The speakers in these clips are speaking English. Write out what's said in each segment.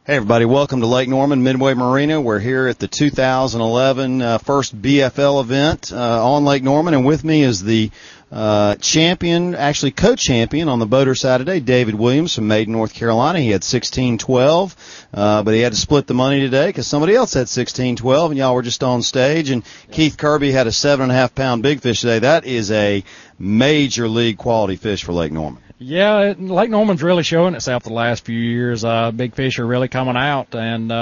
Hey everybody, welcome to Lake Norman Midway Marina. We're here at the 2011 first BFL event on Lake Norman, and with me is the champion, actually co-champion on the boater side today, David Williams from Maiden, North Carolina. He had 16-12, but he had to split the money today because somebody else had 16-12, and y'all were just on stage. And Keith Kirby had a 7.5 pound big fish today. That is a major league quality fish for Lake Norman. Yeah, Lake Norman's really showing itself the last few years. Big fish are really coming out, and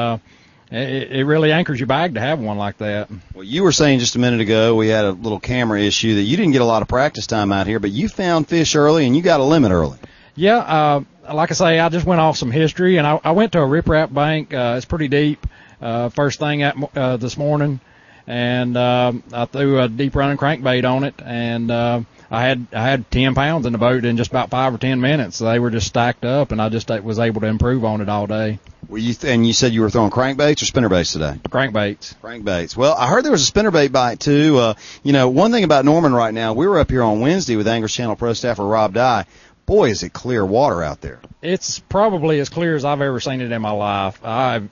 it really anchors your bag to have one like that. Well, you were saying just a minute ago we had a little camera issue that you didn't get a lot of practice time out here, but you found fish early and you got a limit early. Yeah, like I say, I just went off some history, and I went to a riprap bank. It's pretty deep. First thing this morning, and I threw a deep running crankbait on it, and I had 10 pounds in the boat in just about 5 or 10 minutes. So they were just stacked up, and I just was able to improve on it all day. And you said you were throwing crankbaits or spinnerbaits today? Crankbaits. Crankbaits. Well, I heard there was a spinnerbait bite too. One thing about Norman right now, we were up here on Wednesday with Anglers Channel Pro staffer Rob Dye. Boy, is it clear water out there. It's probably as clear as I've ever seen it in my life.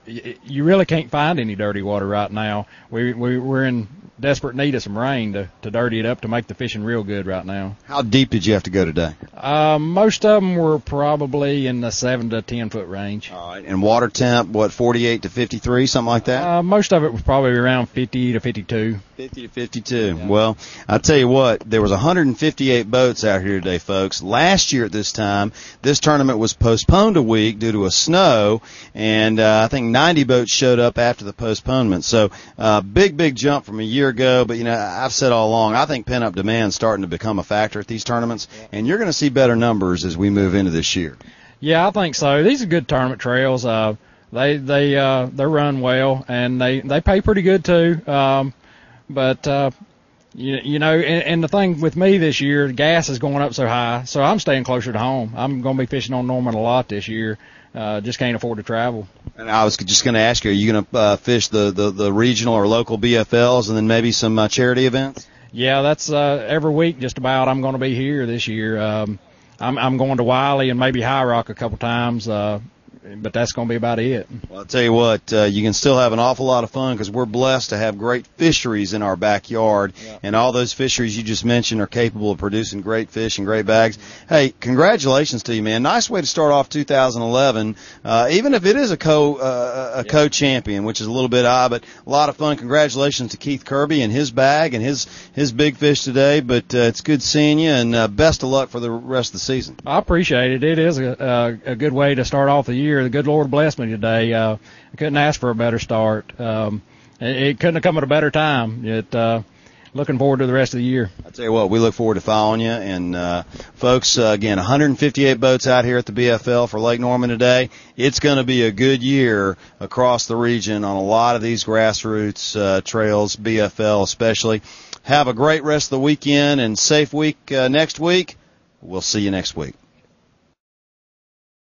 You really can't find any dirty water right now. We're in desperate need of some rain to dirty it up to make the fishing real good right now. How deep did you have to go today? Most of them were probably in the 7 to 10 foot range. All right. And water temp, 48 to 53, something like that? Most of it was probably around 50 to 52. 50 to 52. Yeah. Well, I tell you what, there was 158 boats out here today, folks. Last year at this time, this tournament was postponed a week due to a snow, and I think 90 boats showed up after the postponement. So big jump from a year ago. But, I've said all along, I think pent-up demand is starting to become a factor at these tournaments, and you're going to see better numbers as we move into this year. Yeah, I think so. These are good tournament trails. They run well, and they pay pretty good too. But and the thing with me this year, gas is going up so high, so I'm staying closer to home. I'm going to be fishing on Norman a lot this year. Just can't afford to travel. And I was just going to ask you, are you going to fish the regional or local BFLs and then maybe some charity events? Yeah, that's every week just about. I'm going to be here this year. I'm going to Wiley and maybe High Rock a couple times. But that's going to be about it. Well, I'll tell you what, you can still have an awful lot of fun because we're blessed to have great fisheries in our backyard. Yeah. And all those fisheries you just mentioned are capable of producing great fish and great bags. Hey, congratulations to you, man. Nice way to start off 2011, even if it is a co-champion, which is a little bit odd, but a lot of fun. Congratulations to Keith Kirby and his bag and his big fish today. But it's good seeing you, and best of luck for the rest of the season. I appreciate it. It is a good way to start off the year. The good Lord blessed me today. I couldn't ask for a better start. It couldn't have come at a better time. Looking forward to the rest of the year. I'll tell you what, we look forward to following you. And, folks, again, 158 boats out here at the BFL for Lake Norman today. It's going to be a good year across the region on a lot of these grassroots trails, BFL especially. Have a great rest of the weekend and safe week next week. We'll see you next week.